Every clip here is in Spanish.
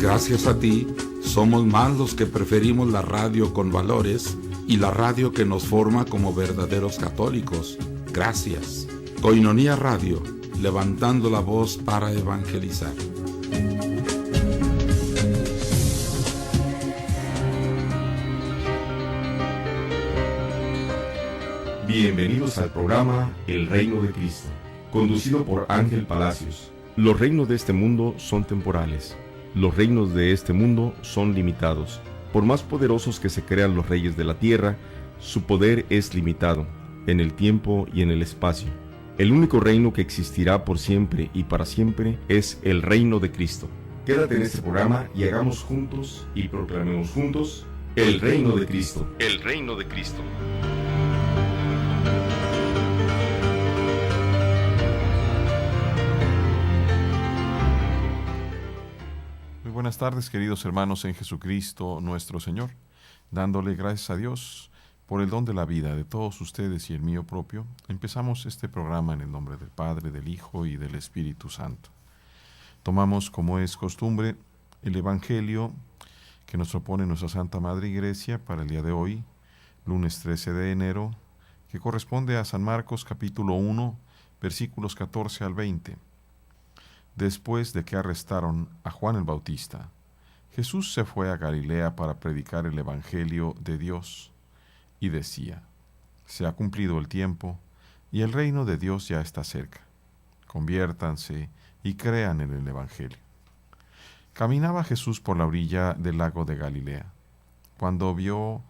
Gracias a ti, somos más los que preferimos la radio con valores y la radio que nos forma como verdaderos católicos. Gracias. Koinonia Radio, levantando la voz para evangelizar. Bienvenidos al programa El Reino de Cristo, conducido por Ángel Palacios. Los reinos de este mundo son temporales. Los reinos de este mundo son limitados. Por más poderosos que se crean los reyes de la tierra, su poder es limitado, en el tiempo y en el espacio. El único reino que existirá por siempre y para siempre es el reino de Cristo. Quédate en este programa y hagamos juntos y proclamemos juntos el reino de Cristo. El reino de Cristo. Buenas tardes, queridos hermanos en Jesucristo nuestro Señor, dándole gracias a Dios por el don de la vida de todos ustedes y el mío propio. Empezamos este programa en el nombre del Padre, del Hijo y del Espíritu Santo. Tomamos, como es costumbre, el Evangelio que nos propone nuestra Santa Madre Iglesia para el día de hoy, lunes 13 de enero, que corresponde a San Marcos capítulo 1, versículos 14 al 20. Después de que arrestaron a Juan el Bautista, Jesús se fue a Galilea para predicar el Evangelio de Dios y decía: se ha cumplido el tiempo y el reino de Dios ya está cerca. Conviértanse y crean en el Evangelio. Caminaba Jesús por la orilla del lago de Galilea, cuando vio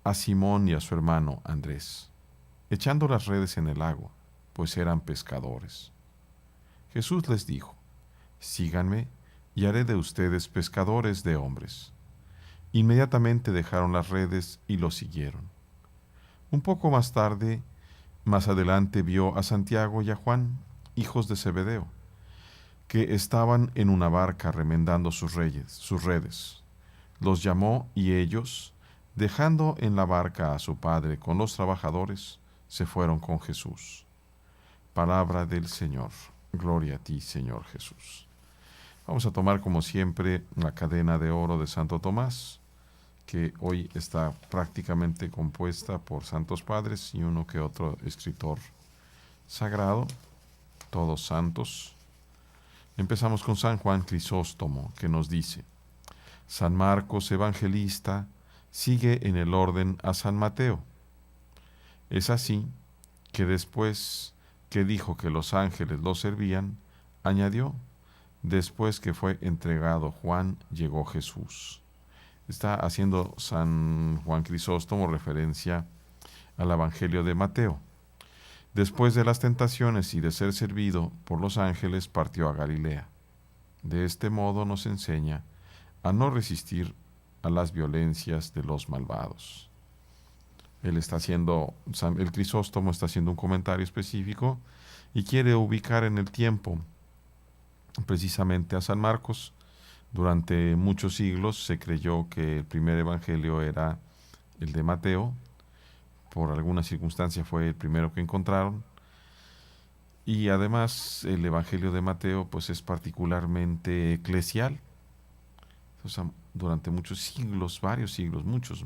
a Simón y a su hermano Andrés, echando las redes en el lago, pues eran pescadores. Jesús les dijo: síganme y haré de ustedes pescadores de hombres. Inmediatamente dejaron las redes y lo siguieron. Un poco más tarde, más adelante, vio a Santiago y a Juan, hijos de Zebedeo, que estaban en una barca remendando sus redes. Los llamó y ellos, dejando en la barca a su padre con los trabajadores, se fueron con Jesús. Palabra del Señor. Gloria a ti, Señor Jesús. Vamos a tomar, como siempre, la cadena de oro de Santo Tomás, que hoy está prácticamente compuesta por santos padres y uno que otro escritor sagrado, todos santos. Empezamos con San Juan Crisóstomo, que nos dice: San Marcos Evangelista sigue en el orden a San Mateo. Es así que después que dijo que los ángeles lo servían, añadió: después que fue entregado Juan, llegó Jesús. Está haciendo San Juan Crisóstomo referencia al Evangelio de Mateo. Después de las tentaciones y de ser servido por los ángeles, partió a Galilea. De este modo nos enseña a no resistir a las violencias de los malvados. El Crisóstomo está haciendo un comentario específico y quiere ubicar en el tiempo precisamente a San Marcos. Durante muchos siglos se creyó que el primer evangelio era el de Mateo. Por alguna circunstancia fue el primero que encontraron. Y además el evangelio de Mateo pues es particularmente eclesial. O sea, durante muchos siglos, varios siglos, muchos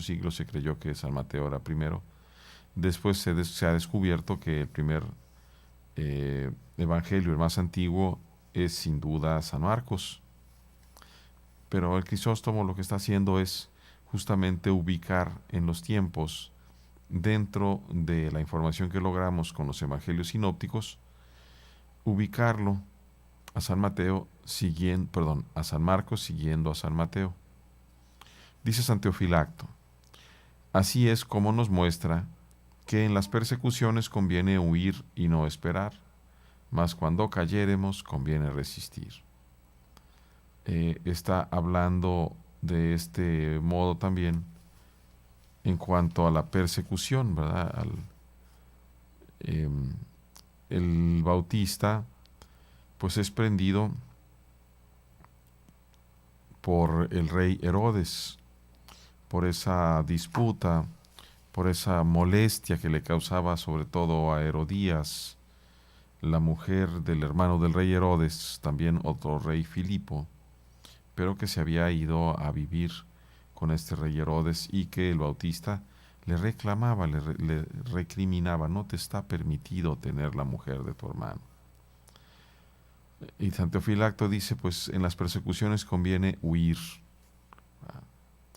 siglos se creyó que San Mateo era primero. Después se ha descubierto que el primer evangelio, el más antiguo, es sin duda San Marcos. Pero el Crisóstomo lo que está haciendo es justamente ubicar en los tiempos, dentro de la información que logramos con los evangelios sinópticos, ubicarlo a San Marcos siguiendo a San Mateo. Dice San Teofilacto: así es como nos muestra que en las persecuciones conviene huir y no esperar, mas cuando cayéremos conviene resistir. Está hablando de este modo también en cuanto a la persecución, ¿verdad? El Bautista pues es prendido por el rey Herodes, por esa disputa, por esa molestia que le causaba sobre todo a Herodías la mujer del hermano del rey Herodes, también otro rey Filipo, pero que se había ido a vivir con este rey Herodes y que el Bautista le reclamaba, le recriminaba: no te está permitido tener la mujer de tu hermano. Y San Teofilacto dice, pues en las persecuciones conviene huir,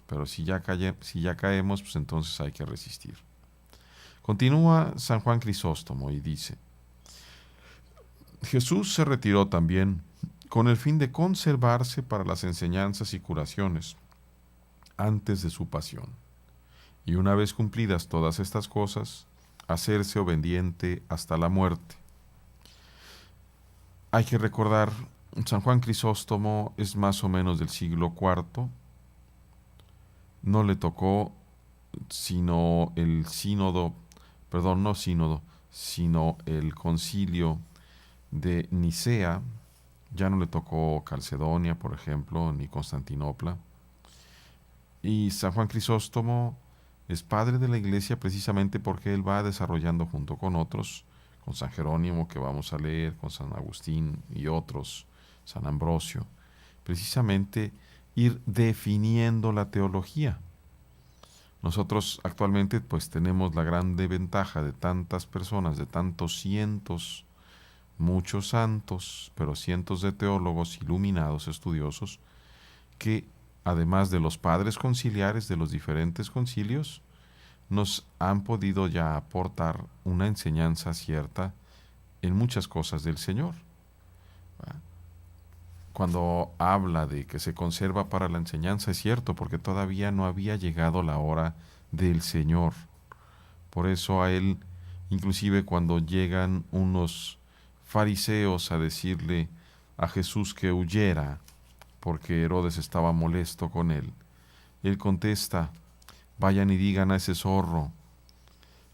pero si ya caemos, pues entonces hay que resistir. Continúa San Juan Crisóstomo y dice: Jesús se retiró también con el fin de conservarse para las enseñanzas y curaciones antes de su pasión, y una vez cumplidas todas estas cosas, hacerse obediente hasta la muerte. Hay que recordar, San Juan Crisóstomo es más o menos del siglo IV, no le tocó sino el sino el concilio de Nicea. Ya no le tocó Calcedonia, por ejemplo, ni Constantinopla. Y San Juan Crisóstomo es padre de la Iglesia precisamente porque él va desarrollando junto con otros, con San Jerónimo, que vamos a leer, con San Agustín y otros, San Ambrosio, precisamente ir definiendo la teología. Nosotros actualmente pues tenemos la grande ventaja de tantas personas, de tantos cientos, muchos santos, pero cientos de teólogos iluminados, estudiosos, que además de los padres conciliares de los diferentes concilios, nos han podido ya aportar una enseñanza cierta en muchas cosas del Señor. Cuando habla de que se conserva para la enseñanza, es cierto, porque todavía no había llegado la hora del Señor. Por eso a él, inclusive cuando llegan unos fariseos a decirle a Jesús que huyera porque Herodes estaba molesto con él, él contesta: vayan y digan a ese zorro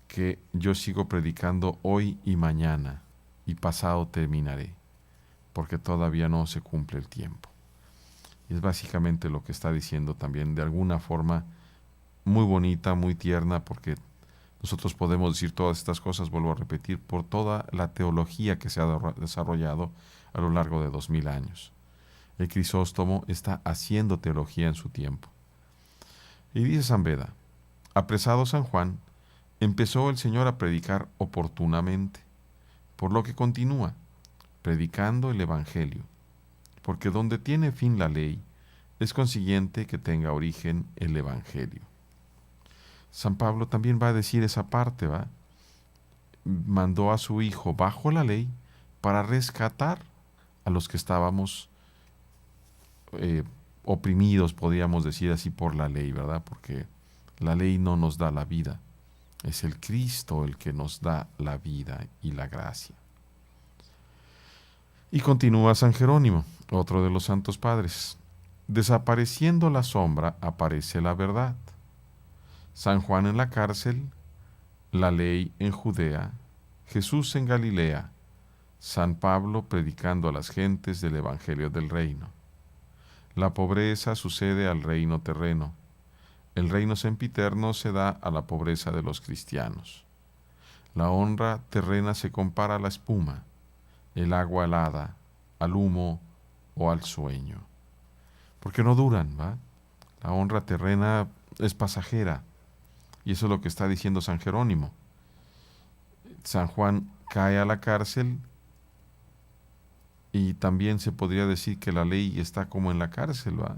que yo sigo predicando hoy y mañana, y pasado terminaré, porque todavía no se cumple el tiempo. Y es básicamente lo que está diciendo también, de alguna forma muy bonita, muy tierna, porque nosotros podemos decir todas estas cosas, vuelvo a repetir, por toda la teología que se ha desarrollado a lo largo de 2000 años. El Crisóstomo está haciendo teología en su tiempo. Y dice San Beda: apresado San Juan, empezó el Señor a predicar oportunamente, por lo que continúa predicando el Evangelio, porque donde tiene fin la ley, es consiguiente que tenga origen el Evangelio. San Pablo también va a decir esa parte, ¿va? Mandó a su Hijo bajo la ley para rescatar a los que estábamos oprimidos, podríamos decir así, por la ley, ¿verdad? Porque la ley no nos da la vida, es el Cristo el que nos da la vida y la gracia. Y continúa San Jerónimo, otro de los santos padres: desapareciendo la sombra aparece la verdad. San Juan en la cárcel, la ley en Judea, Jesús en Galilea, San Pablo predicando a las gentes del Evangelio del reino. La pobreza sucede al reino terreno, el reino sempiterno se da a la pobreza de los cristianos. La honra terrena se compara a la espuma, el agua helada, al humo o al sueño. Porque no duran, ¿va? La honra terrena es pasajera. Y eso es lo que está diciendo San Jerónimo. San Juan cae a la cárcel y también se podría decir que la ley está como en la cárcel, ¿va?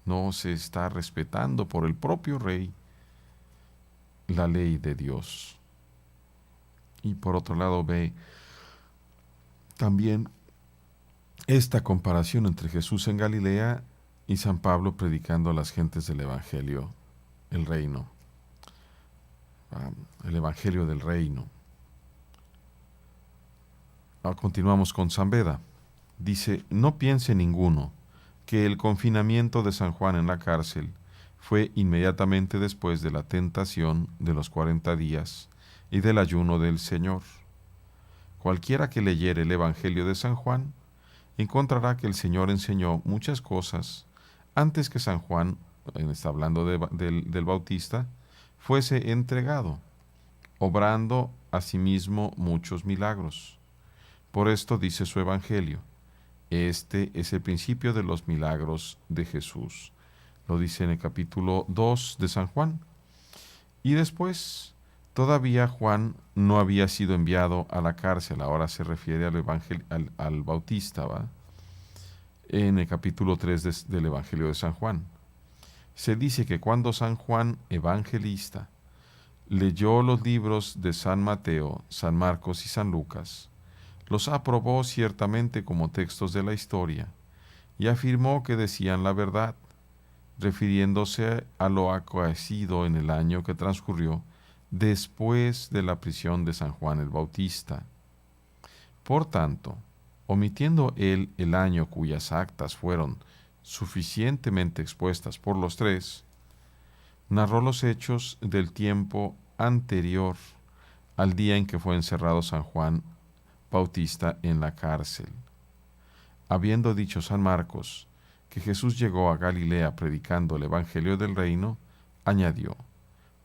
No se está respetando por el propio rey la ley de Dios. Y por otro lado ve también esta comparación entre Jesús en Galilea y San Pablo predicando a las gentes del Evangelio, el reino, el Evangelio del reino. Continuamos con San Beda. Dice: no piense ninguno que el confinamiento de San Juan en la cárcel fue inmediatamente después de la tentación de los 40 días y del ayuno del Señor. Cualquiera que leyere el Evangelio de San Juan encontrará que el Señor enseñó muchas cosas antes que San Juan, está hablando del Bautista, fuese entregado, obrando asimismo muchos milagros. Por esto dice su Evangelio: este es el principio de los milagros de Jesús. Lo dice en el capítulo 2 de San Juan. Y después, todavía Juan no había sido enviado a la cárcel. Ahora se refiere al Bautista, ¿va? En el capítulo 3 del Evangelio de San Juan. Se dice que cuando San Juan Evangelista leyó los libros de San Mateo, San Marcos y San Lucas, los aprobó ciertamente como textos de la historia y afirmó que decían la verdad, refiriéndose a lo acaecido en el año que transcurrió después de la prisión de San Juan el Bautista. Por tanto, omitiendo él el año cuyas actas fueron suficientemente expuestas por los tres, narró los hechos del tiempo anterior al día en que fue encerrado San Juan Bautista en la cárcel. Habiendo dicho San Marcos que Jesús llegó a Galilea predicando el Evangelio del Reino, añadió: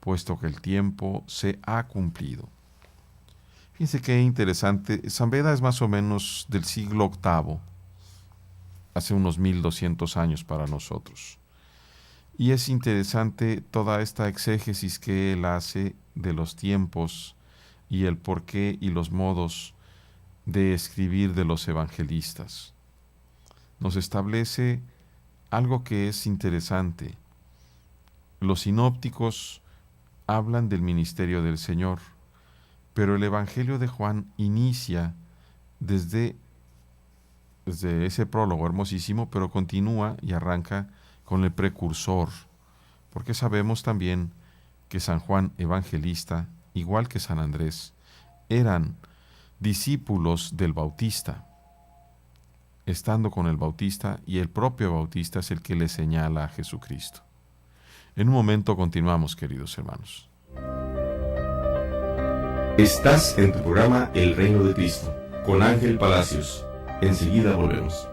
puesto que el tiempo se ha cumplido. Fíjense qué interesante. San Beda es más o menos del siglo VIII, hace unos 1200 años para nosotros. Y es interesante toda esta exégesis que él hace de los tiempos y el porqué y los modos de escribir de los evangelistas. Nos establece algo que es interesante. Los sinópticos hablan del ministerio del Señor, pero el Evangelio de Juan inicia desde ese prólogo hermosísimo, pero continúa y arranca con el precursor, porque sabemos también que San Juan Evangelista, igual que San Andrés, eran discípulos del Bautista, estando con el Bautista, y el propio Bautista es el que le señala a Jesucristo. En un momento continuamos, queridos hermanos. Estás en tu programa El Reino de Cristo, con Ángel Palacios. Enseguida volvemos.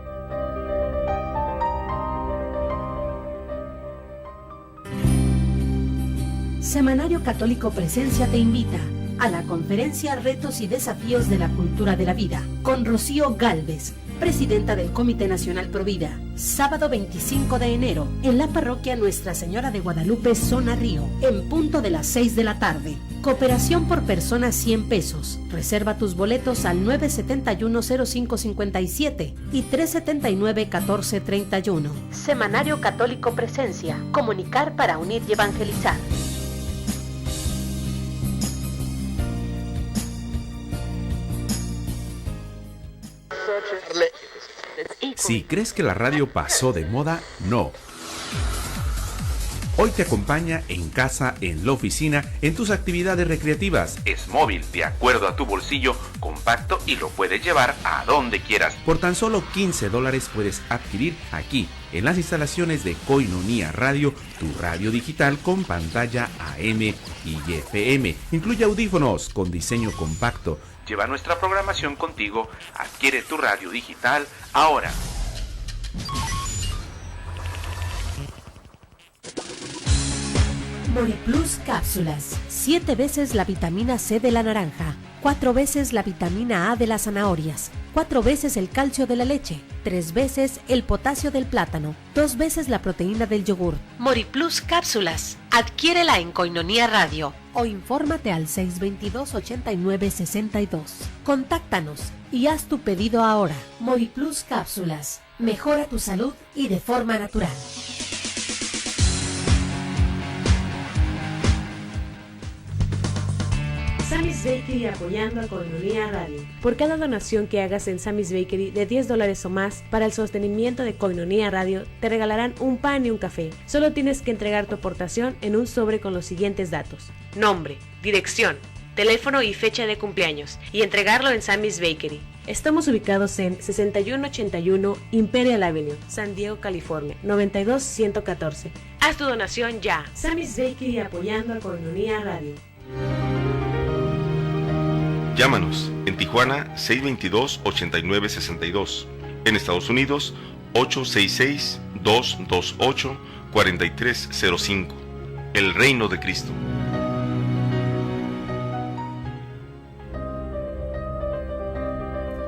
Semanario Católico Presencia te invita a la conferencia Retos y Desafíos de la Cultura de la Vida, con Rocío Gálvez, presidenta del Comité Nacional Provida, sábado 25 de enero, en la parroquia Nuestra Señora de Guadalupe, Zona Río, en punto de las 6 de la tarde. Cooperación por persona 100 pesos. Reserva tus boletos al 971-0557 y 379-1431. Semanario Católico Presencia. Comunicar para unir y evangelizar. Si crees que la radio pasó de moda, no. Hoy te acompaña en casa, en la oficina, en tus actividades recreativas. Es móvil, de acuerdo a tu bolsillo, compacto y lo puedes llevar a donde quieras. Por tan solo $15 puedes adquirir aquí, en las instalaciones de Koinonia Radio, tu radio digital con pantalla AM y FM. Incluye audífonos con diseño compacto. Lleva nuestra programación contigo. Adquiere tu radio digital ahora. Moriplus Cápsulas. 7 veces la vitamina C de la naranja, 4 veces la vitamina A de las zanahorias, 4 veces el calcio de la leche, 3 veces el potasio del plátano, 2 veces la proteína del yogur. Moriplus Cápsulas. Adquiérela en Koinonia Radio o infórmate al 622-8962. Contáctanos y haz tu pedido ahora. Moriplus Cápsulas. Mejora tu salud y de forma natural. Sammy's Bakery apoyando a Koinonia Radio. Por cada donación que hagas en Sammy's Bakery de $10 o más para el sostenimiento de Koinonia Radio, te regalarán un pan y un café. Solo tienes que entregar tu aportación en un sobre con los siguientes datos: nombre, dirección, teléfono y fecha de cumpleaños, y entregarlo en Sammy's Bakery. Estamos ubicados en 6181 Imperial Avenue, San Diego, California, 92114. Haz tu donación ya. Sammy's Bakery apoyando a Koinonia Radio. Llámanos en Tijuana 622-8962. En Estados Unidos 866-228-4305. El Reino de Cristo.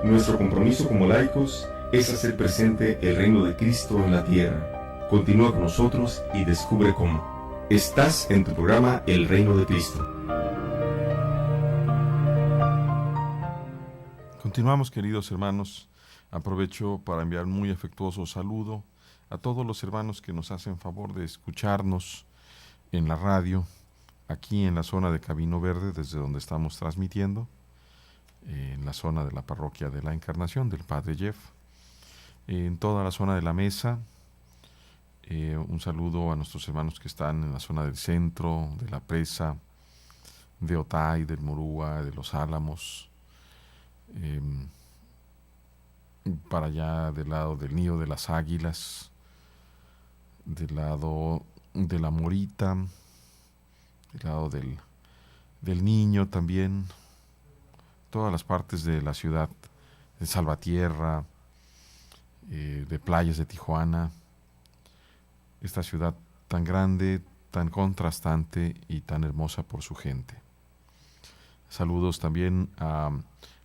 Nuestro compromiso como laicos es hacer presente el reino de Cristo en la tierra. Continúa con nosotros y descubre cómo. Estás en tu programa El Reino de Cristo. Continuamos, queridos hermanos. Aprovecho para enviar un muy afectuoso saludo a todos los hermanos que nos hacen favor de escucharnos en la radio, aquí en la zona de Camino Verde, desde donde estamos transmitiendo, en la zona de la parroquia de la Encarnación del Padre Jeff, en toda la zona de la mesa. Un saludo a nuestros hermanos que están en la zona del centro, de la presa, de Otay, del Morúa, de los Álamos, para allá del lado del Nido de las Águilas, del lado de la Morita, del lado del Niño también, todas las partes de la ciudad, de Salvatierra, de playas de Tijuana, esta ciudad tan grande, tan contrastante y tan hermosa por su gente. Saludos también a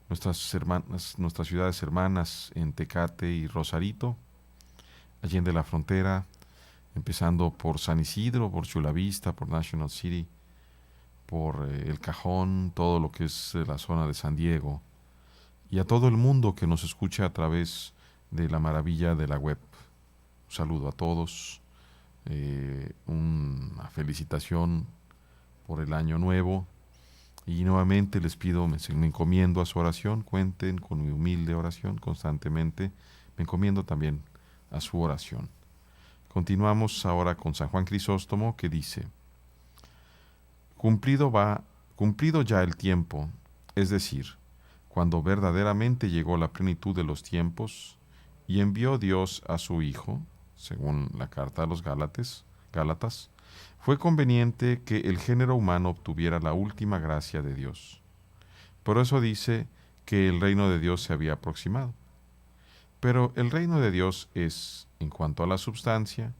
nuestras ciudades hermanas en Tecate y Rosarito, Allende la Frontera, empezando por San Isidro, por Chula Vista, por National City, por El Cajón, todo lo que es la zona de San Diego, y a todo el mundo que nos escucha a través de la maravilla de la web. Un saludo a todos, una felicitación por el año nuevo, y nuevamente les pido, me encomiendo a su oración, cuenten con mi humilde oración constantemente, me encomiendo también a su oración. Continuamos ahora con San Juan Crisóstomo, que dice: cumplido ya el tiempo, es decir, cuando verdaderamente llegó la plenitud de los tiempos, y envió Dios a su Hijo, según la carta a los Gálatas, fue conveniente que el género humano obtuviera la última gracia de Dios. Por eso dice que el reino de Dios se había aproximado. Pero el reino de Dios es, en cuanto a la substancia,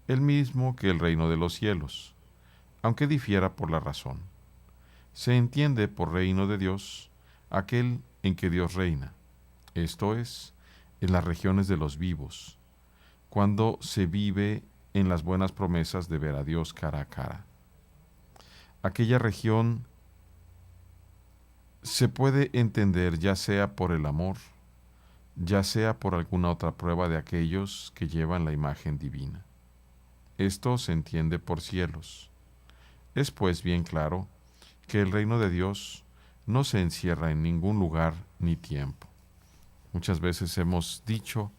el mismo que el reino de los cielos, aunque difiera por la razón. Se entiende por reino de Dios aquel en que Dios reina, esto es, en las regiones de los vivos, cuando se vive en las buenas promesas de ver a Dios cara a cara. Aquella región se puede entender ya sea por el amor, ya sea por alguna otra prueba de aquellos que llevan la imagen divina. Esto se entiende por cielos. Es pues bien claro que el reino de Dios no se encierra en ningún lugar ni tiempo. Muchas veces hemos dicho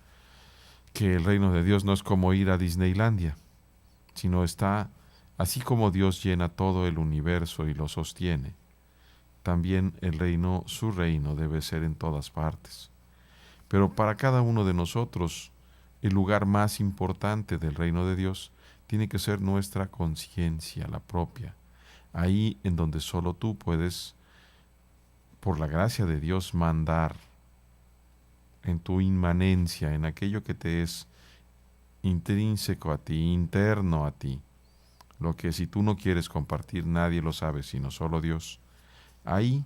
que el reino de Dios no es como ir a Disneylandia, sino está, así como Dios llena todo el universo y lo sostiene, también el reino, su reino, debe ser en todas partes. Pero para cada uno de nosotros, el lugar más importante del reino de Dios tiene que ser nuestra conciencia, la propia, ahí en donde solo tú puedes, por la gracia de Dios, mandar en tu inmanencia, en aquello que te es intrínseco a ti, interno a ti, lo que si tú no quieres compartir nadie lo sabe sino solo Dios. Ahí,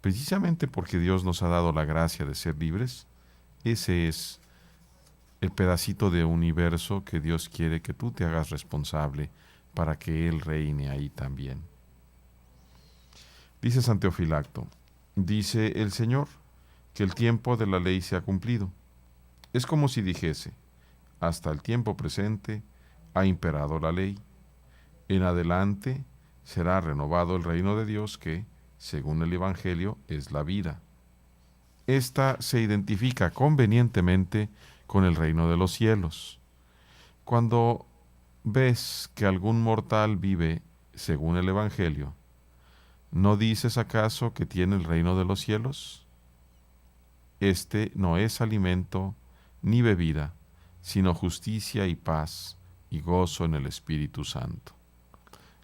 precisamente porque Dios nos ha dado la gracia de ser libres, ese es el pedacito de universo que Dios quiere que tú te hagas responsable para que Él reine ahí también. Dice San Teofilacto, dice el Señor, que el tiempo de la ley se ha cumplido. Es como si dijese, hasta el tiempo presente ha imperado la ley. En adelante será renovado el reino de Dios que, según el Evangelio, es la vida. Esta se identifica convenientemente con el reino de los cielos. Cuando ves que algún mortal vive según el Evangelio, ¿no dices acaso que tiene el reino de los cielos? Este no es alimento ni bebida, sino justicia y paz y gozo en el Espíritu Santo.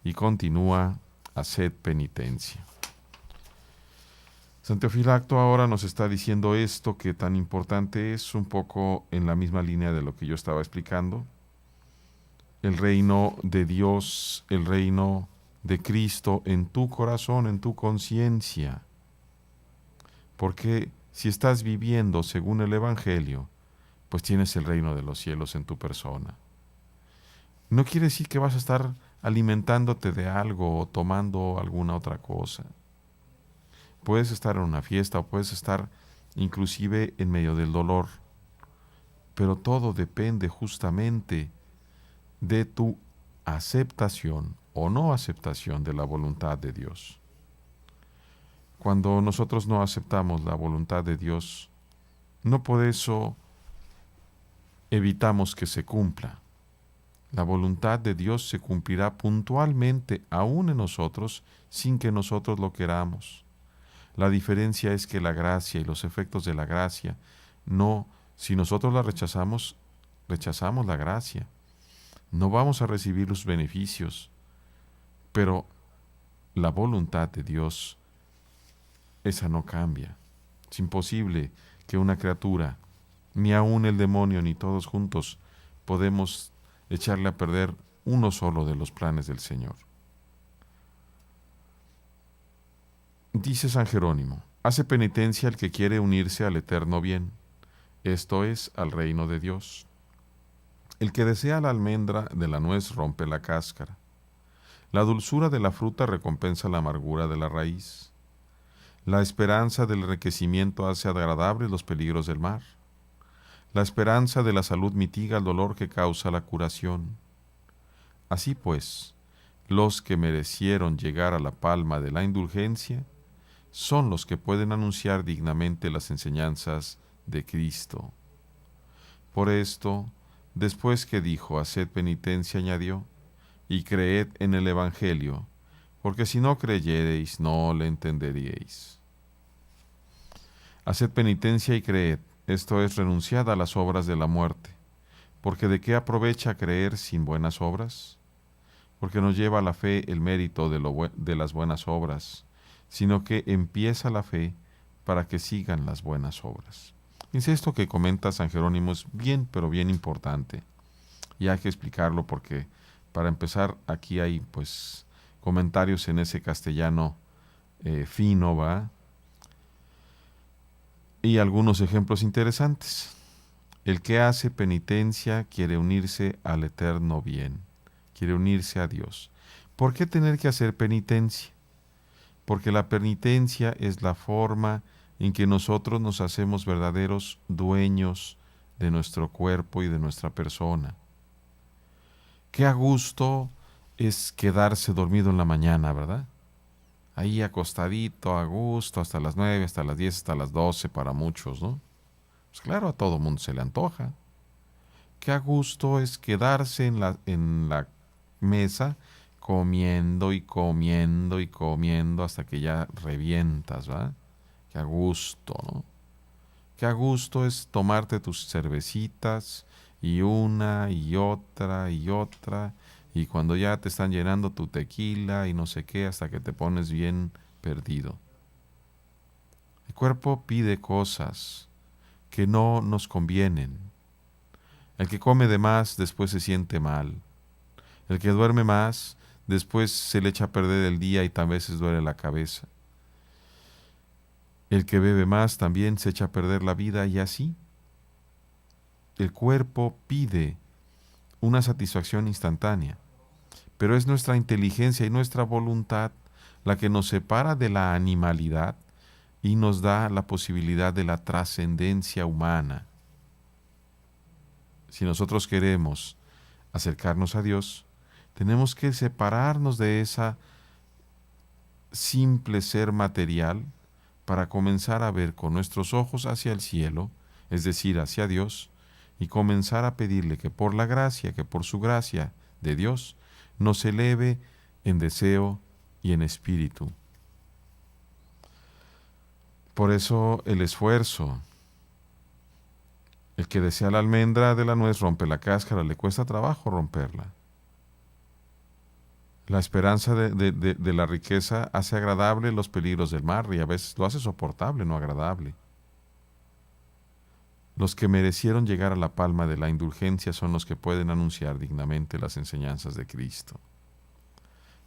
Y continúa, haced penitencia. San Teofilacto ahora nos está diciendo esto que tan importante es, un poco en la misma línea de lo que yo estaba explicando. El reino de Dios, el reino de Cristo en tu corazón, en tu conciencia. Porque si estás viviendo según el Evangelio, pues tienes el reino de los cielos en tu persona. No quiere decir que vas a estar alimentándote de algo o tomando alguna otra cosa. Puedes estar en una fiesta o puedes estar inclusive en medio del dolor, pero todo depende justamente de tu aceptación o no aceptación de la voluntad de Dios. Cuando nosotros no aceptamos la voluntad de Dios, no por eso evitamos que se cumpla. La voluntad de Dios se cumplirá puntualmente aún en nosotros sin que nosotros lo queramos. La diferencia es que la gracia y los efectos de la gracia, no, si nosotros la rechazamos, rechazamos la gracia. No vamos a recibir los beneficios, pero la voluntad de Dios, esa no cambia. Es imposible que una criatura, ni aun el demonio, ni todos juntos, podemos echarle a perder uno solo de los planes del Señor. Dice San Jerónimo, hace penitencia el que quiere unirse al eterno bien, esto es, al reino de Dios. El que desea la almendra de la nuez rompe la cáscara. La dulzura de la fruta recompensa la amargura de la raíz. La esperanza del enriquecimiento hace agradables los peligros del mar. La esperanza de la salud mitiga el dolor que causa la curación. Así pues, los que merecieron llegar a la palma de la indulgencia son los que pueden anunciar dignamente las enseñanzas de Cristo. Por esto, después que dijo, haced penitencia, añadió, y creed en el Evangelio, porque si no creyereis, no le entenderíais. Haced penitencia y creed, esto es, renunciad a las obras de la muerte, porque ¿de qué aprovecha creer sin buenas obras? Porque no lleva la fe el mérito de las buenas obras, sino que empieza la fe para que sigan las buenas obras. Es esto que comenta San Jerónimo, es bien, pero bien importante. Y hay que explicarlo porque, para empezar, aquí hay pues comentarios en ese castellano fino, ¿va? Y algunos ejemplos interesantes. El que hace penitencia quiere unirse al eterno bien, quiere unirse a Dios. ¿Por qué tener que hacer penitencia? Porque la penitencia es la forma en que nosotros nos hacemos verdaderos dueños de nuestro cuerpo y de nuestra persona. Qué a gusto es quedarse dormido en la mañana, ¿verdad? Ahí acostadito, a gusto, hasta las 9, hasta las 10, hasta las 12 para muchos, ¿no? Pues claro, a todo mundo se le antoja. Qué a gusto es quedarse en la mesa comiendo y comiendo y comiendo hasta que ya revientas, ¿va? Qué a gusto, ¿no? Qué a gusto es tomarte tus cervecitas y una y otra y otra, y cuando ya te están llenando tu tequila y no sé qué, hasta que te pones bien perdido. El cuerpo pide cosas que no nos convienen. El que come de más después se siente mal. El que duerme más después se le echa a perder el día y tal vez duele la cabeza. El que bebe más también se echa a perder la vida y así. El cuerpo pide una satisfacción instantánea, pero es nuestra inteligencia y nuestra voluntad la que nos separa de la animalidad y nos da la posibilidad de la trascendencia humana. Si nosotros queremos acercarnos a Dios, tenemos que separarnos de esa simple ser material para comenzar a ver con nuestros ojos hacia el cielo, es decir, hacia Dios, y comenzar a pedirle que por la gracia, que por su gracia de Dios, nos eleve en deseo y en espíritu. Por eso el esfuerzo. El que desea la almendra de la nuez rompe la cáscara, le cuesta trabajo romperla. La esperanza de la riqueza hace agradable los peligros del mar y a veces lo hace soportable, no agradable. Los que merecieron llegar a la palma de la indulgencia son los que pueden anunciar dignamente las enseñanzas de Cristo.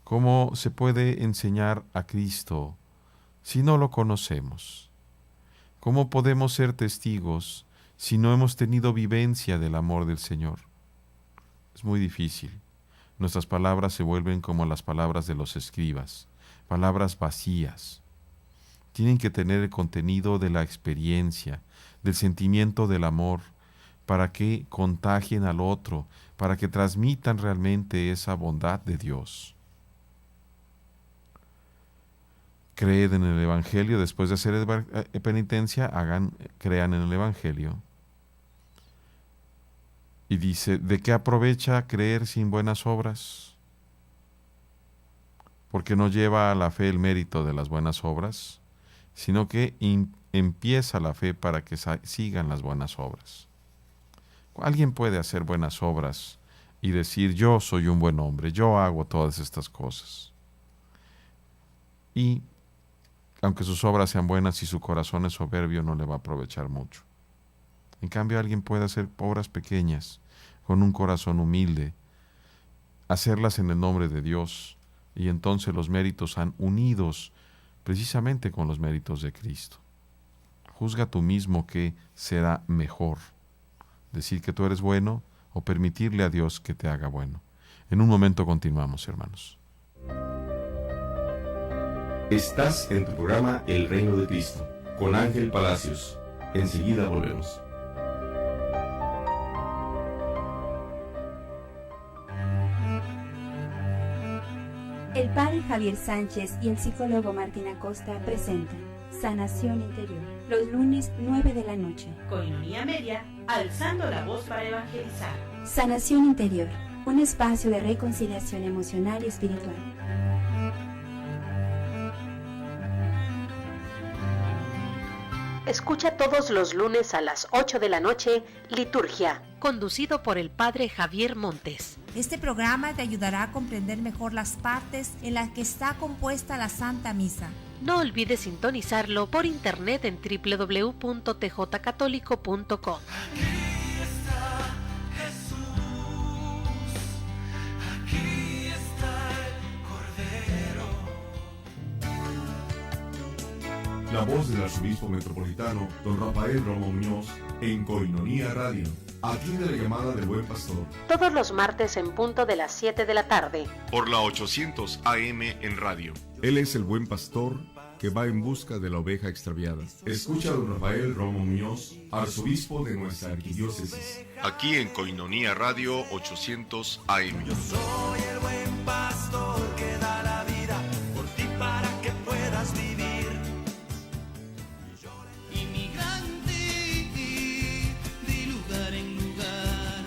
¿Cómo se puede enseñar a Cristo si no lo conocemos? ¿Cómo podemos ser testigos si no hemos tenido vivencia del amor del Señor? Es muy difícil. Nuestras palabras se vuelven como las palabras de los escribas, palabras vacías. Tienen que tener el contenido de la experiencia, del sentimiento del amor, para que contagien al otro, para que transmitan realmente esa bondad de Dios. Creed en el Evangelio, después de hacer penitencia, crean en el Evangelio. Y dice, ¿de qué aprovecha creer sin buenas obras? Porque no lleva a la fe el mérito de las buenas obras, sino que empieza la fe para que sigan las buenas obras. Alguien puede hacer buenas obras y decir, yo soy un buen hombre, yo hago todas estas cosas. Y aunque sus obras sean buenas y su corazón es soberbio, no le va a aprovechar mucho. En cambio, alguien puede hacer obras pequeñas, con un corazón humilde, hacerlas en el nombre de Dios, y entonces los méritos han unidos precisamente con los méritos de Cristo. Juzga tú mismo qué será mejor, decir que tú eres bueno o permitirle a Dios que te haga bueno. En un momento continuamos, hermanos. Estás en tu programa El Reino de Cristo, con Ángel Palacios. Enseguida volvemos. El padre Javier Sánchez y el psicólogo Martín Acosta presentan Sanación Interior, los lunes 9 de la noche. Coinonía Media, alzando la voz para evangelizar. Sanación Interior, un espacio de reconciliación emocional y espiritual. Escucha todos los lunes a las 8 de la noche, Liturgia, conducido por el padre Javier Montes. Este programa te ayudará a comprender mejor las partes en las que está compuesta la Santa Misa. No olvides sintonizarlo por internet en www.tjcatólico.com. La voz del arzobispo metropolitano, don Rafael Romo Muñoz, en Coinonía Radio. Atiende la llamada del Buen Pastor. Todos los martes en punto de las 7 de la tarde. Por la 800 AM en radio. Él es el Buen Pastor que va en busca de la oveja extraviada. Escucha a don Rafael Romo Muñoz, arzobispo de nuestra arquidiócesis. Aquí en Coinonía Radio 800 AM. Yo soy el buen pastor que da la vida por ti para que puedas vivir. Inmigrante de lugar en lugar,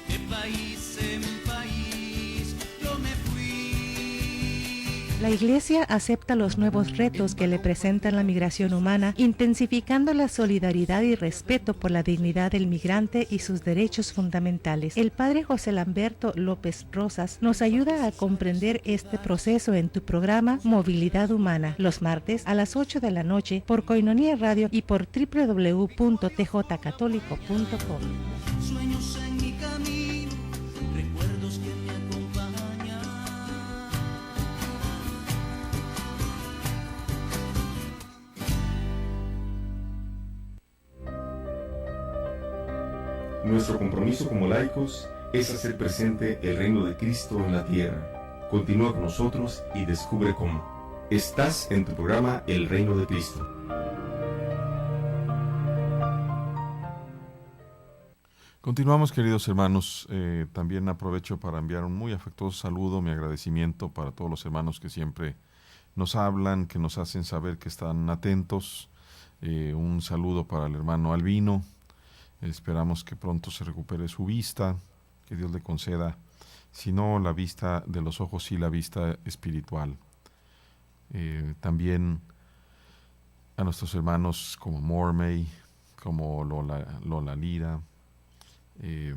de país en país, yo me fui. La Iglesia acepta los nuevos retos que le presentan la migración humana, intensificando la solidaridad y respeto por la dignidad del migrante y sus derechos fundamentales. El padre José Lamberto López Rosas nos ayuda a comprender este proceso en tu programa Movilidad Humana, los martes a las 8 de la noche por Coinonía Radio y por www.tjcatólico.com. Sueños en mi camino, recuerdos que me acompañan. Nuestro compromiso como laicos es hacer presente el reino de Cristo en la tierra. Continúa con nosotros y descubre cómo. Estás en tu programa El Reino de Cristo. Continuamos, queridos hermanos. También aprovecho para enviar un muy afectuoso saludo, mi agradecimiento para todos los hermanos que siempre nos hablan, que nos hacen saber que están atentos. Un saludo para el hermano Albino. Esperamos que pronto se recupere su vista, que Dios le conceda, si no la vista de los ojos, sí la vista espiritual. También a nuestros hermanos como Mormey, como Lola Lira, el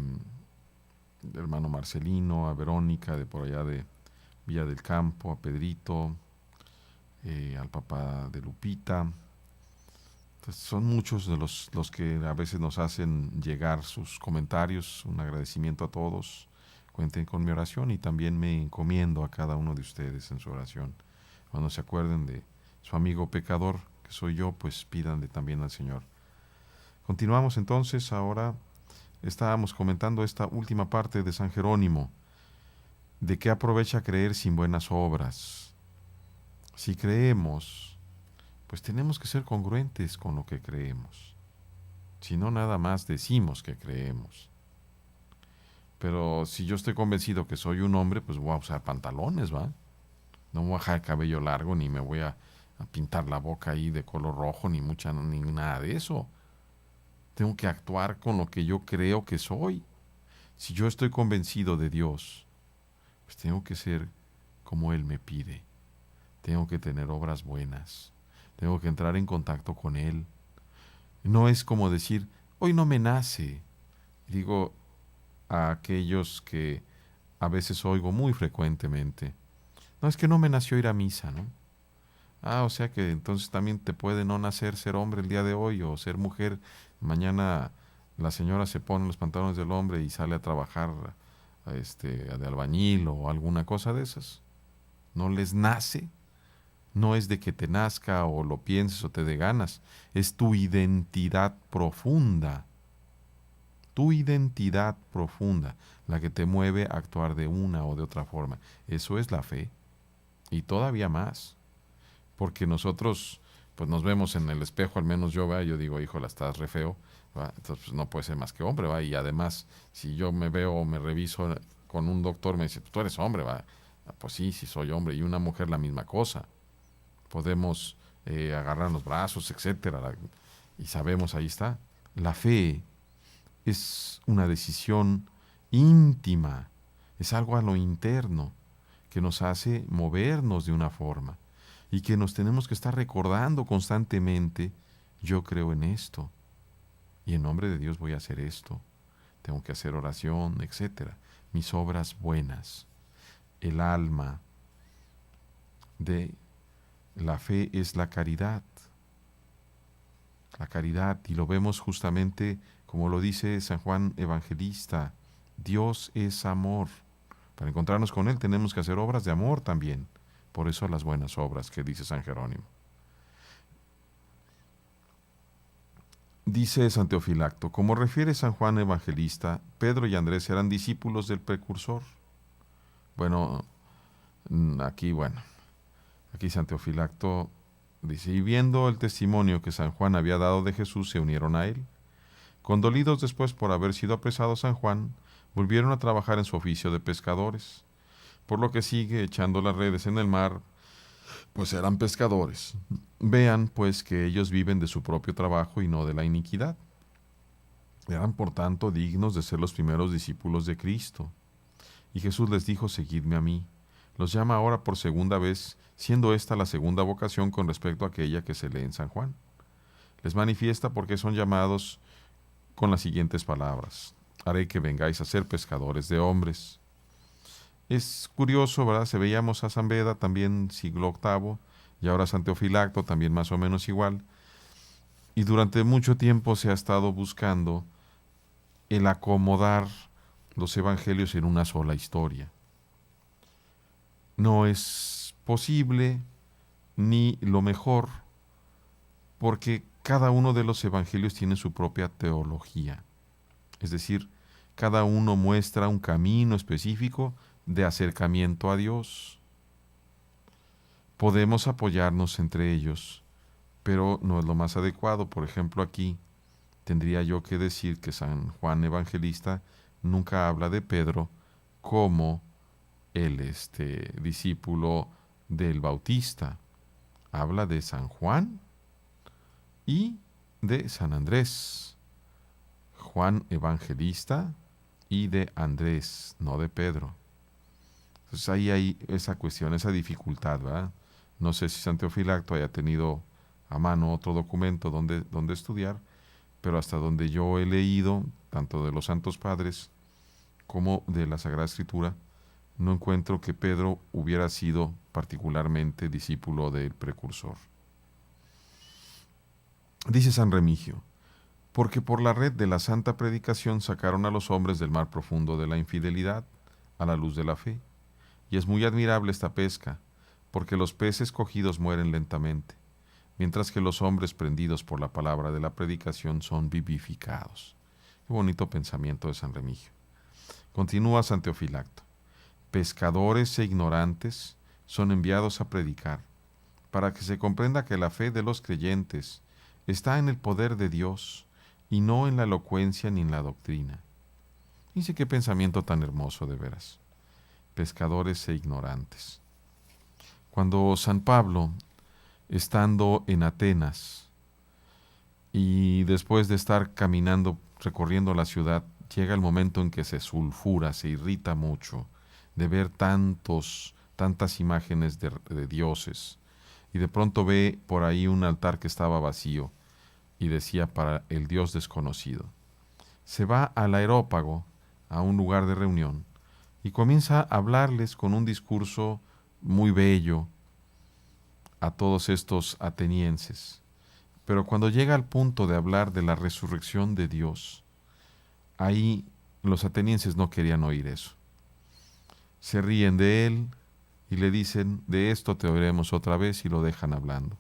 hermano Marcelino, a Verónica de por allá de Villa del Campo, a Pedrito, al papá de Lupita. Entonces, son muchos de los que a veces nos hacen llegar sus comentarios. Un agradecimiento a todos. Cuenten con mi oración y también me encomiendo a cada uno de ustedes en su oración. Cuando se acuerden de su amigo pecador que soy yo, pues pídanle también al Señor. Continuamos entonces. Ahora estábamos comentando esta última parte de San Jerónimo. ¿De qué aprovecha creer sin buenas obras? Si creemos, pues tenemos que ser congruentes con lo que creemos. Si no, nada más decimos que creemos. Pero si yo estoy convencido que soy un hombre, pues voy a usar pantalones, ¿va? No voy a dejar el cabello largo, ni me voy a pintar la boca ahí de color rojo, ni nada de eso. Tengo que actuar con lo que yo creo que soy. Si yo estoy convencido de Dios, pues tengo que ser como Él me pide. Tengo que tener obras buenas. Tengo que entrar en contacto con Él. No es como decir, hoy no me nace. Digo a aquellos que a veces oigo muy frecuentemente, no, es que no me nació ir a misa, ¿no? O sea que entonces también te puede no nacer ser hombre el día de hoy o ser mujer. Mañana la señora se pone los pantalones del hombre y sale a trabajar de albañil o alguna cosa de esas. No les nace. No es de que te nazca o lo pienses o te dé ganas. Es tu identidad profunda. Tu identidad profunda, la que te mueve a actuar de una o de otra forma. Eso es la fe. Y todavía más. Porque nosotros pues nos vemos en el espejo, al menos yo, yo digo, híjole, estás re feo, ¿va? Entonces pues, no puede ser más que hombre, ¿va? Y además, si yo me veo o me reviso con un doctor, me dice, tú eres hombre, ¿va? Pues sí soy hombre. Y una mujer la misma cosa. Podemos agarrar los brazos, etcétera, y sabemos, ahí está. La fe es una decisión íntima, es algo a lo interno que nos hace movernos de una forma y que nos tenemos que estar recordando constantemente, yo creo en esto y en nombre de Dios voy a hacer esto, tengo que hacer oración, etcétera. Mis obras buenas. El alma de la fe es la caridad. La caridad, y lo vemos justamente como lo dice San Juan Evangelista, Dios es amor. Para encontrarnos con Él tenemos que hacer obras de amor también. Por eso las buenas obras que dice San Jerónimo. Dice San Teofilacto, como refiere San Juan Evangelista, Pedro y Andrés eran discípulos del precursor. Aquí San Teofilacto dice, y viendo el testimonio que San Juan había dado de Jesús, se unieron a él. Condolidos después por haber sido apresado San Juan, volvieron a trabajar en su oficio de pescadores. Por lo que sigue echando las redes en el mar, pues eran pescadores. Vean, pues, que ellos viven de su propio trabajo y no de la iniquidad. Eran, por tanto, dignos de ser los primeros discípulos de Cristo. Y Jesús les dijo, seguidme a mí. Los llama ahora por segunda vez, siendo esta la segunda vocación con respecto a aquella que se lee en San Juan. Les manifiesta porque son llamados con las siguientes palabras. Haré que vengáis a ser pescadores de hombres. Es curioso, ¿verdad? Se veíamos a San Beda, también siglo VIII, y ahora San Teofilacto, también más o menos igual. Y durante mucho tiempo se ha estado buscando el acomodar los evangelios en una sola historia. No es posible ni lo mejor, porque cada uno de los evangelios tiene su propia teología. Es decir, cada uno muestra un camino específico de acercamiento a Dios. Podemos apoyarnos entre ellos, pero no es lo más adecuado. Por ejemplo, aquí tendría yo que decir que San Juan Evangelista nunca habla de Pedro como el discípulo del Bautista. Habla de San Juan y de San Andrés. Juan Evangelista y de Andrés, no de Pedro. Entonces ahí hay esa cuestión, esa dificultad, ¿verdad? No sé si San Teofilacto haya tenido a mano otro documento donde estudiar, pero hasta donde yo he leído, tanto de los Santos Padres como de la Sagrada Escritura, no encuentro que Pedro hubiera sido particularmente discípulo del precursor. Dice San Remigio, porque por la red de la santa predicación sacaron a los hombres del mar profundo de la infidelidad a la luz de la fe. Y es muy admirable esta pesca, porque los peces cogidos mueren lentamente. mientras que los hombres prendidos por la palabra de la predicación son vivificados. Qué bonito pensamiento de San Remigio. Continúa San Teofilacto. Pescadores e ignorantes son enviados a predicar, para que se comprenda que la fe de los creyentes está en el poder de Dios y no en la elocuencia ni en la doctrina. Dice qué pensamiento tan hermoso de veras. Pescadores e ignorantes. Cuando San Pablo, estando en Atenas y después de estar caminando, recorriendo la ciudad, llega el momento en que se sulfura, se irrita mucho de ver tantas imágenes de dioses, y de pronto ve por ahí un altar que estaba vacío y decía para el Dios desconocido. Se va al Areópago, a un lugar de reunión, y comienza a hablarles con un discurso muy bello a todos estos atenienses. Pero cuando llega al punto de hablar de la resurrección de Dios, ahí los atenienses no querían oír eso. Se ríen de él y le dicen, de esto te oiremos otra vez, y lo dejan hablando.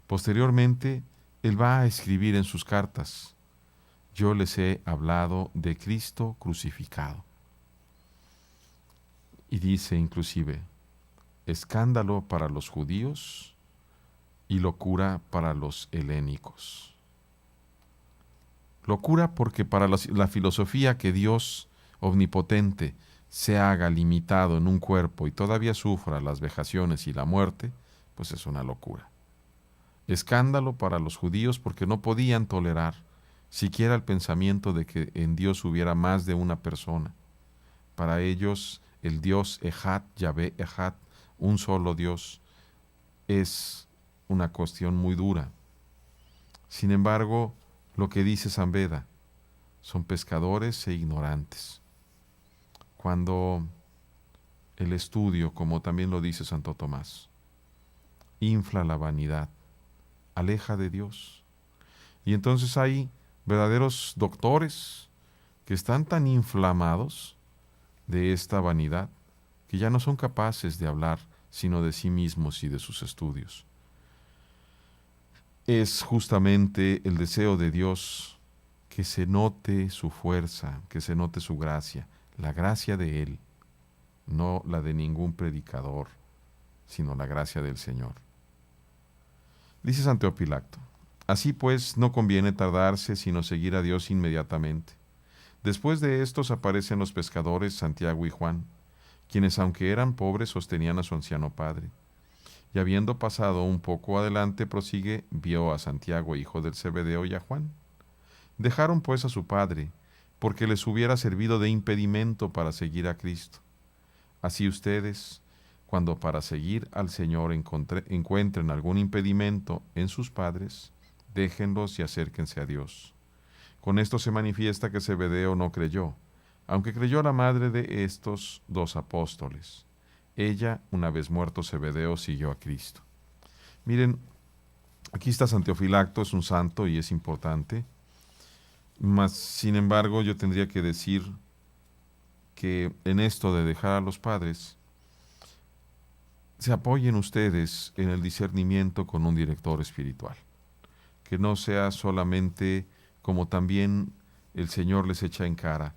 Posteriormente, él va a escribir en sus cartas, yo les he hablado de Cristo crucificado. Y dice inclusive, escándalo para los judíos y locura para los helénicos. Locura porque para la filosofía que Dios omnipotente se haga limitado en un cuerpo y todavía sufra las vejaciones y la muerte, pues es una locura. Escándalo para los judíos porque no podían tolerar siquiera el pensamiento de que en Dios hubiera más de una persona. Para ellos el Dios Ejad, Yahvé Ejad, un solo Dios, es una cuestión muy dura. Sin embargo, lo que dice San Beda, son pescadores e ignorantes. Cuando el estudio, como también lo dice Santo Tomás, infla la vanidad, aleja de Dios. Y entonces hay verdaderos doctores que están tan inflamados de esta vanidad que ya no son capaces de hablar sino de sí mismos y de sus estudios. Es justamente el deseo de Dios que se note su fuerza, que se note su gracia, la gracia de Él, no la de ningún predicador, sino la gracia del Señor. Dice San Teofilacto, así pues no conviene tardarse, sino seguir a Dios inmediatamente. Después de estos aparecen los pescadores Santiago y Juan, quienes aunque eran pobres sostenían a su anciano padre. Y habiendo pasado un poco adelante, prosigue, vio a Santiago, hijo del Zebedeo, y a Juan. Dejaron pues a su padre, porque les hubiera servido de impedimento para seguir a Cristo. Así ustedes, cuando para seguir al Señor encuentren algún impedimento en sus padres, déjenlos y acérquense a Dios. Con esto se manifiesta que Zebedeo no creyó, aunque creyó la madre de estos dos apóstoles. Ella, una vez muerto Zebedeo, siguió a Cristo. Miren, aquí está San Teofilacto, es un santo y es importante. Mas, sin embargo, yo tendría que decir que en esto de dejar a los padres, se apoyen ustedes en el discernimiento con un director espiritual. Que no sea solamente como también el Señor les echa en cara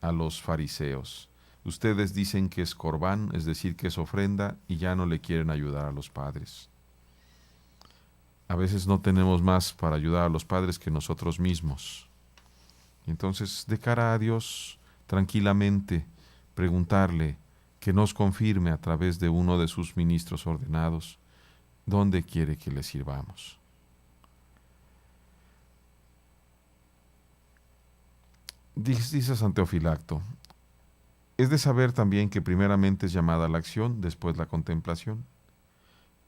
a los fariseos. Ustedes dicen que es corbán, es decir, que es ofrenda, y ya no le quieren ayudar a los padres. A veces no tenemos más para ayudar a los padres que nosotros mismos. Entonces, de cara a Dios, tranquilamente, preguntarle que nos confirme a través de uno de sus ministros ordenados dónde quiere que le sirvamos. Dice San Teofilacto, es de saber también que primeramente es llamada la acción, después la contemplación.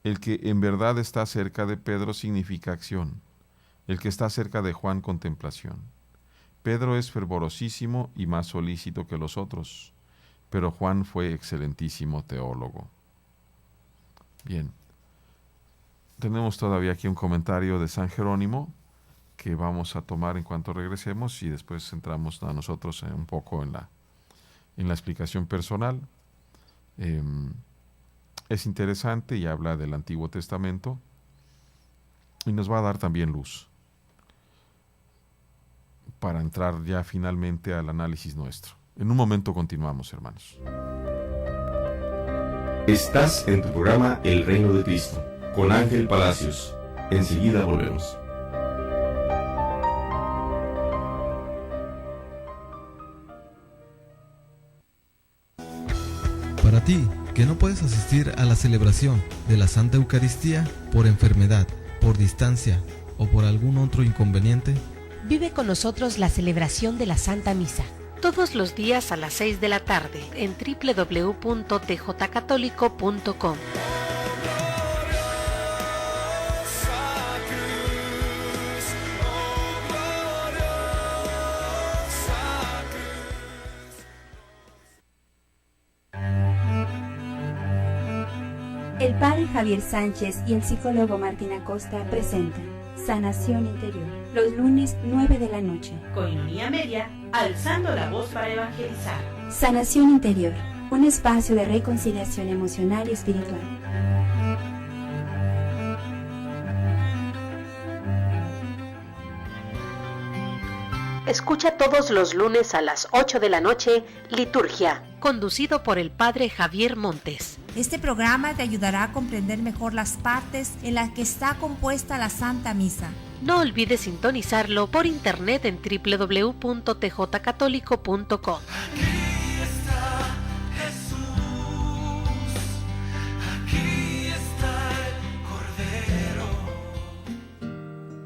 El que en verdad está cerca de Pedro significa acción, el que está cerca de Juan, contemplación. Pedro es fervorosísimo y más solícito que los otros, pero Juan fue excelentísimo teólogo. Bien, tenemos todavía aquí un comentario de San Jerónimo que vamos a tomar en cuanto regresemos y después entramos a nosotros un poco en la explicación personal. Es interesante y habla del Antiguo Testamento y nos va a dar también luz para entrar ya finalmente al análisis nuestro. En un momento continuamos, hermanos. Estás en tu programa El Reino de Cristo, con Ángel Palacios. Enseguida volvemos. Para ti, que no puedes asistir a la celebración de la Santa Eucaristía por enfermedad, por distancia o por algún otro inconveniente, vive con nosotros la celebración de la Santa Misa. Todos los días a las 6 de la tarde en www.tjcatólico.com. El padre Javier Sánchez y el psicólogo Martín Acosta presentan Sanación Interior, los lunes 9 de la noche. Coinonía Media, alzando la voz para evangelizar. Sanación Interior, un espacio de reconciliación emocional y espiritual. Escucha todos los lunes a las 8 de la noche, Liturgia, conducido por el padre Javier Montes. Este programa te ayudará a comprender mejor las partes en las que está compuesta la Santa Misa. No olvides sintonizarlo por internet en www.tjcatólico.com.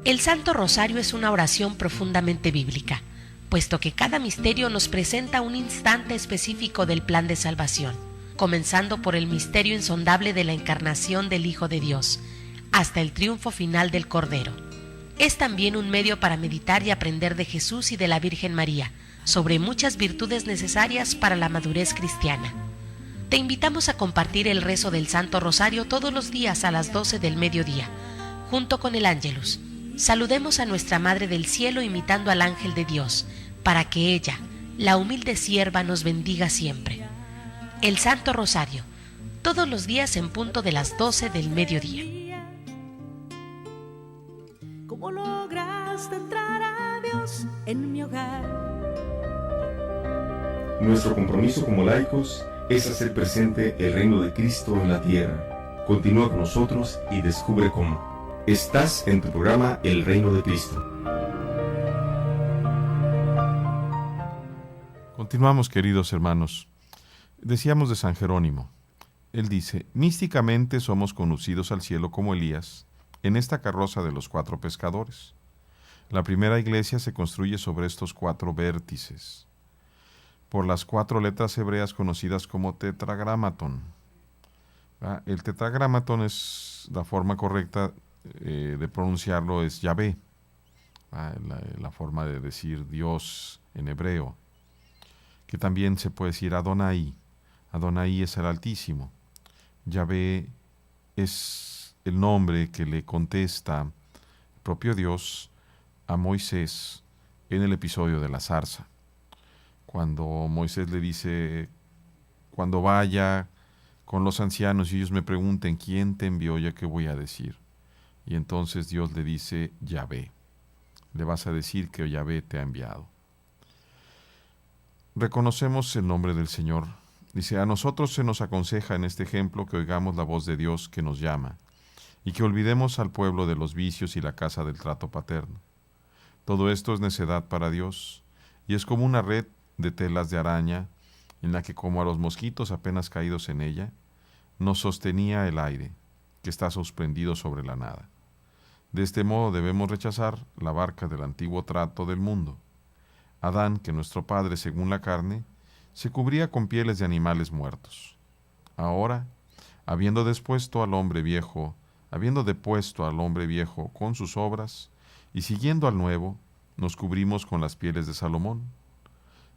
El Santo Rosario es una oración profundamente bíblica, puesto que cada misterio nos presenta un instante específico del plan de salvación, comenzando por el misterio insondable de la encarnación del Hijo de Dios, hasta el triunfo final del Cordero. Es también un medio para meditar y aprender de Jesús y de la Virgen María, sobre muchas virtudes necesarias para la madurez cristiana. Te invitamos a compartir el rezo del Santo Rosario todos los días a las 12 del mediodía, junto con el Ángelus. Saludemos a nuestra Madre del Cielo imitando al ángel de Dios, para que ella, la humilde sierva, nos bendiga siempre. El Santo Rosario, todos los días en punto de las 12 del mediodía. ¿Cómo lograste entrar a Dios en mi hogar? Nuestro compromiso como laicos es hacer presente el reino de Cristo en la tierra. Continúa con nosotros y descubre cómo. Estás en tu programa El Reino de Cristo. Continuamos, queridos hermanos. Decíamos de San Jerónimo. Él dice: místicamente somos conducidos al cielo como Elías, en esta carroza de los 4 pescadores. La primera iglesia se construye sobre estos 4 vértices, por las 4 letras hebreas conocidas como tetragramaton. El tetragramaton es la forma correcta de pronunciarlo, es Yahvé, la forma de decir Dios en hebreo, que también se puede decir Adonai. Adonai es el Altísimo. Yahvé es el nombre que le contesta el propio Dios a Moisés en el episodio de la zarza, cuando Moisés le dice: cuando vaya con los ancianos y ellos me pregunten quién te envió, ¿ya qué voy a decir? Y entonces Dios le dice: Yahvé. Le vas a decir que Yahvé te ha enviado. Reconocemos el nombre del Señor. Dice: a nosotros se nos aconseja en este ejemplo que oigamos la voz de Dios que nos llama, y que olvidemos al pueblo de los vicios y la casa del trato paterno. Todo esto es necedad para Dios, y es como una red de telas de araña, en la que, como a los mosquitos apenas caídos en ella, nos sostenía el aire, que está suspendido sobre la nada. De este modo debemos rechazar la barca del antiguo trato del mundo. Adán, que nuestro padre según la carne, se cubría con pieles de animales muertos. Ahora, habiendo depuesto al hombre viejo con sus obras, y siguiendo al nuevo, nos cubrimos con las pieles de Salomón,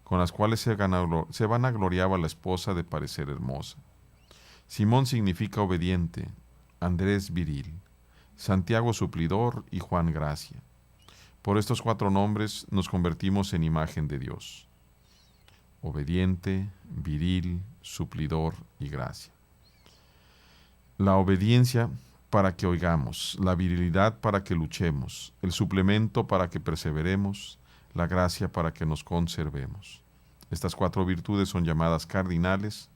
con las cuales se vanagloriaba la esposa de parecer hermosa. Simón significa obediente, Andrés viril, Santiago suplidor y Juan gracia. Por estos 4 nombres nos convertimos en imagen de Dios: obediente, viril, suplidor y gracia. La obediencia para que oigamos, la virilidad para que luchemos, el suplemento para que perseveremos, la gracia para que nos conservemos. Estas 4 virtudes son llamadas cardinales,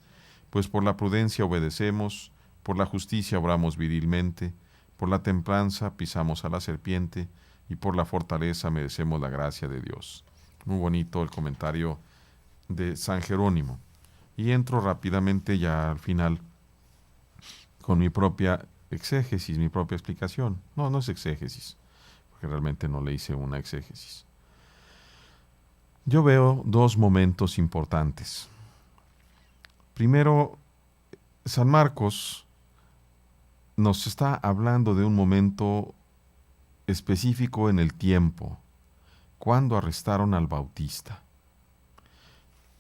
pues por la prudencia obedecemos, por la justicia obramos virilmente, por la templanza pisamos a la serpiente y por la fortaleza merecemos la gracia de Dios. Muy bonito el comentario de San Jerónimo. Y entro rápidamente ya al final con mi propia exégesis, mi propia explicación. No es exégesis, porque realmente no le hice una exégesis. Yo veo 2 momentos importantes. Primero, San Marcos nos está hablando de un momento específico en el tiempo, cuando arrestaron al Bautista.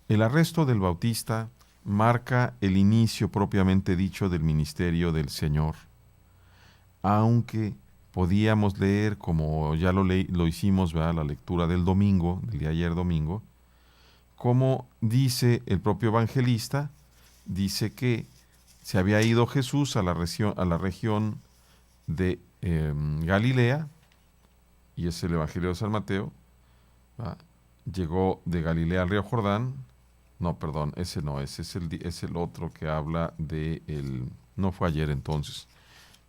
El arresto del Bautista marca el inicio propiamente dicho del ministerio del Señor, aunque podíamos leer, como ya lo hicimos, ¿verdad?, la lectura del domingo, del día ayer domingo, como dice el propio evangelista, dice que se había ido Jesús a la región de Galilea, y es el Evangelio de San Mateo, ¿verdad? Llegó de Galilea al río Jordán. No, perdón, ese no, ese es el otro que habla de no fue ayer entonces.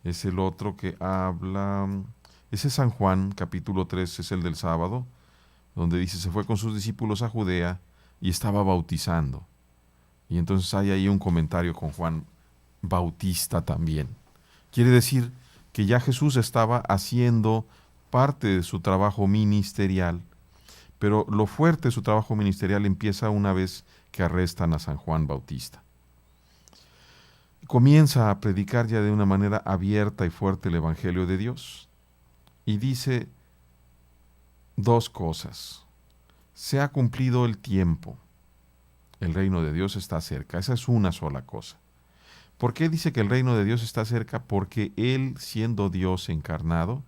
Es el otro que habla, ese es San Juan, capítulo 3, es el del sábado, donde dice, se fue con sus discípulos a Judea y estaba bautizando. Y entonces hay ahí un comentario con Juan Bautista también. Quiere decir que ya Jesús estaba haciendo parte de su trabajo ministerial, pero lo fuerte de su trabajo ministerial empieza una vez que arrestan a San Juan Bautista. Comienza a predicar ya de una manera abierta y fuerte el Evangelio de Dios y dice 2 cosas. Se ha cumplido el tiempo. El reino de Dios está cerca. Esa es una sola cosa. ¿Por qué dice que el reino de Dios está cerca? Porque Él, siendo Dios encarnado,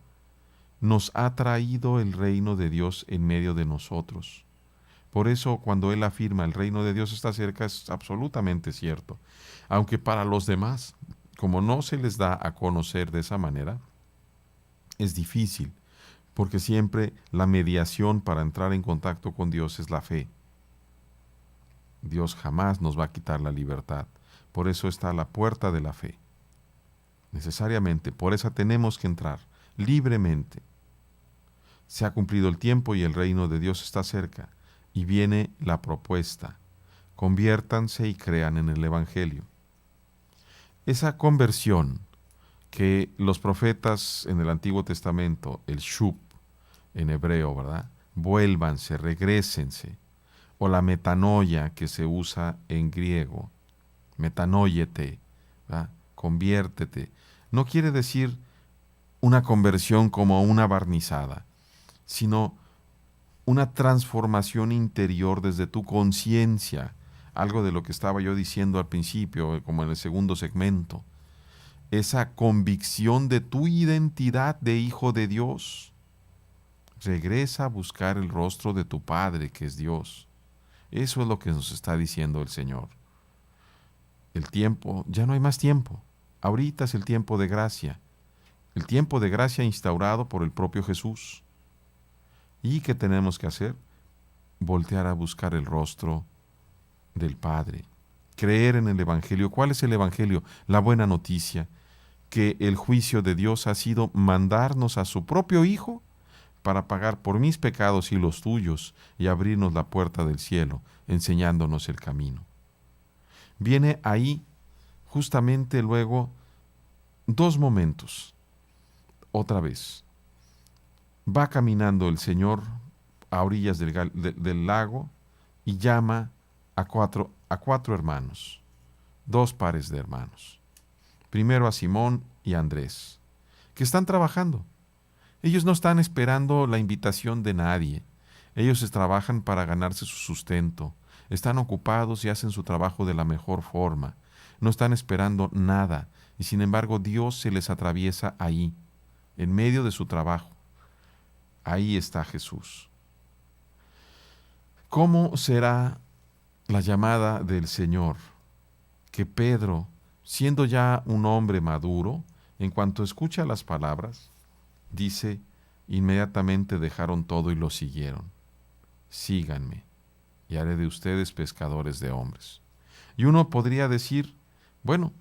nos ha traído el reino de Dios en medio de nosotros. Por eso, cuando Él afirma el reino de Dios está cerca, es absolutamente cierto. Aunque para los demás, como no se les da a conocer de esa manera, es difícil, porque siempre la mediación para entrar en contacto con Dios es la fe. Dios jamás nos va a quitar la libertad. Por eso está la puerta de la fe. Necesariamente, por esa tenemos que entrar libremente. Se ha cumplido el tiempo y el reino de Dios está cerca. Y viene la propuesta: conviértanse y crean en el Evangelio. Esa conversión que los profetas en el Antiguo Testamento, el shub en hebreo, ¿verdad?, vuélvanse, regrésense, o la metanoia que se usa en griego, metanoiete, ¿verdad?, conviértete, no quiere decir una conversión como una barnizada, sino una transformación interior desde tu conciencia, algo de lo que estaba yo diciendo al principio, como en el segundo segmento, esa convicción de tu identidad de hijo de Dios. Regresa a buscar el rostro de tu Padre, que es Dios. Eso es lo que nos está diciendo el Señor. El tiempo, ya no hay más tiempo. Ahorita es el tiempo de gracia. El tiempo de gracia instaurado por el propio Jesús. ¿Y qué tenemos que hacer? Voltear a buscar el rostro del Padre. Creer en el Evangelio. ¿Cuál es el Evangelio? La buena noticia, que el juicio de Dios ha sido mandarnos a su propio Hijo para pagar por mis pecados y los tuyos y abrirnos la puerta del cielo, enseñándonos el camino. Viene ahí justamente luego 2 momentos. Otra vez. Va caminando el Señor a orillas del lago y llama a cuatro hermanos, 2 pares de hermanos. Primero a Simón y a Andrés, que están trabajando. Ellos no están esperando la invitación de nadie. Ellos trabajan para ganarse su sustento. Están ocupados y hacen su trabajo de la mejor forma. No están esperando nada. Y sin embargo, Dios se les atraviesa ahí, en medio de su trabajo. Ahí está Jesús. ¿Cómo será la llamada del Señor? Que Pedro, siendo ya un hombre maduro, En cuanto escucha las palabras, dice, inmediatamente dejaron todo y lo siguieron. Síganme, y haré de ustedes pescadores de hombres. Y uno podría decir, bueno,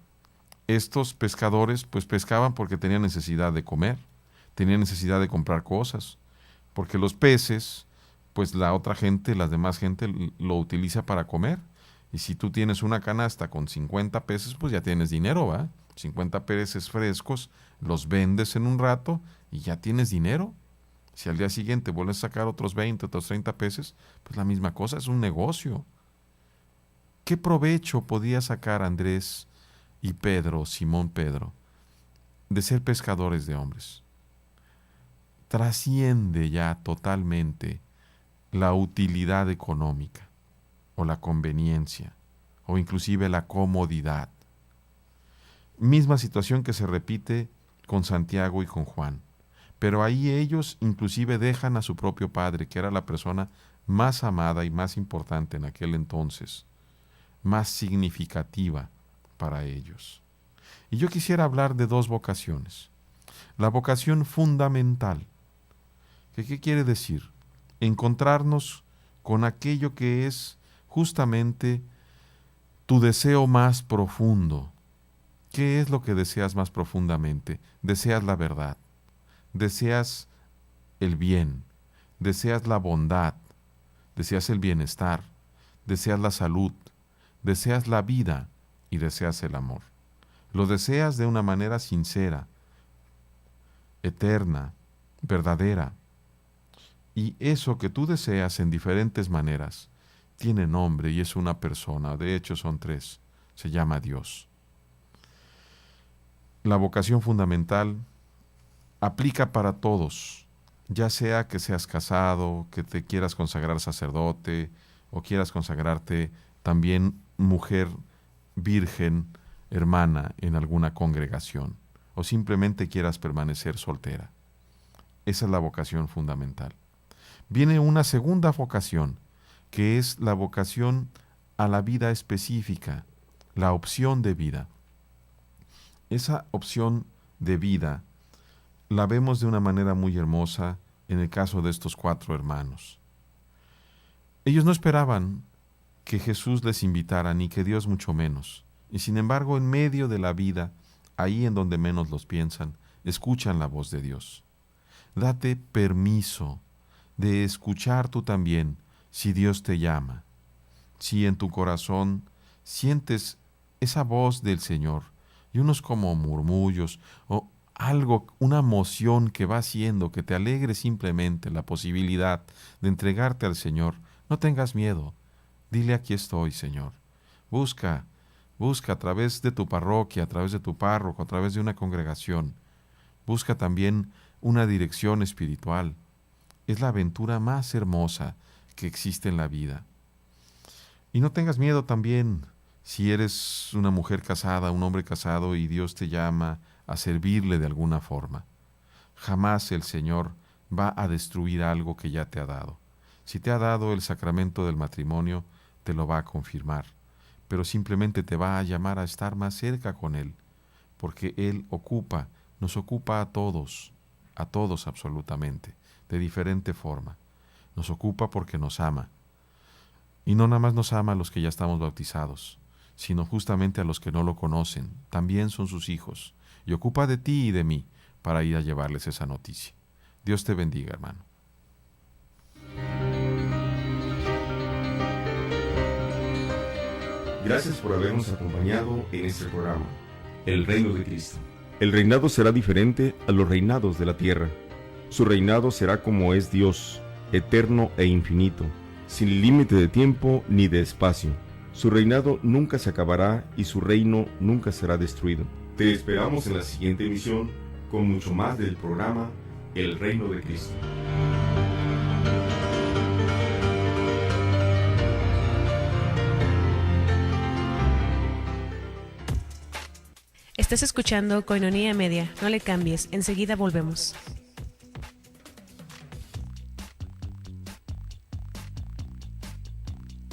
estos pescadores pues pescaban porque tenían necesidad de comer, tenían necesidad de comprar cosas, porque los peces, pues la otra gente, la demás gente lo utiliza para comer. Y si tú tienes una canasta con 50 peces, pues ya tienes dinero, ¿va? 50 peces frescos, los vendes en un rato y ya tienes dinero. Si al día siguiente vuelves a sacar otros 20, otros 30 peces, pues la misma cosa, es un negocio. ¿Qué provecho podía sacar Andrés y Pedro, Simón Pedro, de ser pescadores de hombres? Trasciende ya totalmente la utilidad económica o la conveniencia o inclusive la comodidad. Misma situación que se repite con Santiago y con Juan, pero ahí ellos inclusive dejan a su propio padre, que era la persona más amada y más importante en aquel entonces, más significativa para ellos. Y yo quisiera hablar de dos vocaciones. La vocación fundamental. ¿Qué quiere decir? Encontrarnos con aquello que es justamente tu deseo más profundo. ¿Qué es lo que deseas más profundamente? Deseas la verdad, deseas el bien, deseas la bondad, deseas el bienestar, deseas la salud, deseas la vida y deseas el amor. Lo deseas de una manera sincera, eterna, verdadera. Y eso que tú deseas en diferentes maneras tiene nombre y es una persona. De hecho son tres. Se llama Dios. La vocación fundamental aplica para todos, ya sea que seas casado, que te quieras consagrar sacerdote o quieras consagrarte también mujer virgen, hermana en alguna congregación, o simplemente quieras permanecer soltera. Esa es la vocación fundamental. Viene una segunda vocación, que es la vocación a la vida específica, la opción de vida. Esa opción de vida la vemos de una manera muy hermosa en el caso de estos 4 hermanos. Ellos no esperaban que Jesús les invitara, ni que Dios mucho menos. Y sin embargo, en medio de la vida, ahí en donde menos los piensan, escuchan la voz de Dios. Date permiso de escuchar tú también si Dios te llama. Si en tu corazón sientes esa voz del Señor y unos como murmullos o algo, una emoción que va haciendo que te alegre simplemente la posibilidad de entregarte al Señor, no tengas miedo. Dile: aquí estoy, Señor. Busca a través de tu parroquia, a través de tu párroco, a través de una congregación. Busca también una dirección espiritual. Es la aventura más hermosa que existe en la vida. Y no tengas miedo también si eres una mujer casada, un hombre casado y Dios te llama a servirle de alguna forma. Jamás el Señor va a destruir algo que ya te ha dado. Si te ha dado el sacramento del matrimonio, te lo va a confirmar, pero simplemente te va a llamar a estar más cerca con Él, porque Él nos ocupa a todos absolutamente, de diferente forma. Nos ocupa porque nos ama. Y no nada más nos ama a los que ya estamos bautizados, sino justamente a los que no lo conocen. También son sus hijos. Y ocupa de ti y de mí para ir a llevarles esa noticia. Dios te bendiga, hermano. Gracias por habernos acompañado en este programa, El Reino de Cristo. El reinado será diferente a los reinados de la tierra. Su reinado será como es Dios, eterno e infinito, sin límite de tiempo ni de espacio. Su reinado nunca se acabará y su reino nunca será destruido. Te esperamos en la siguiente emisión con mucho más del programa El Reino de Cristo. Estás escuchando Koinonia Media. No le cambies, enseguida volvemos.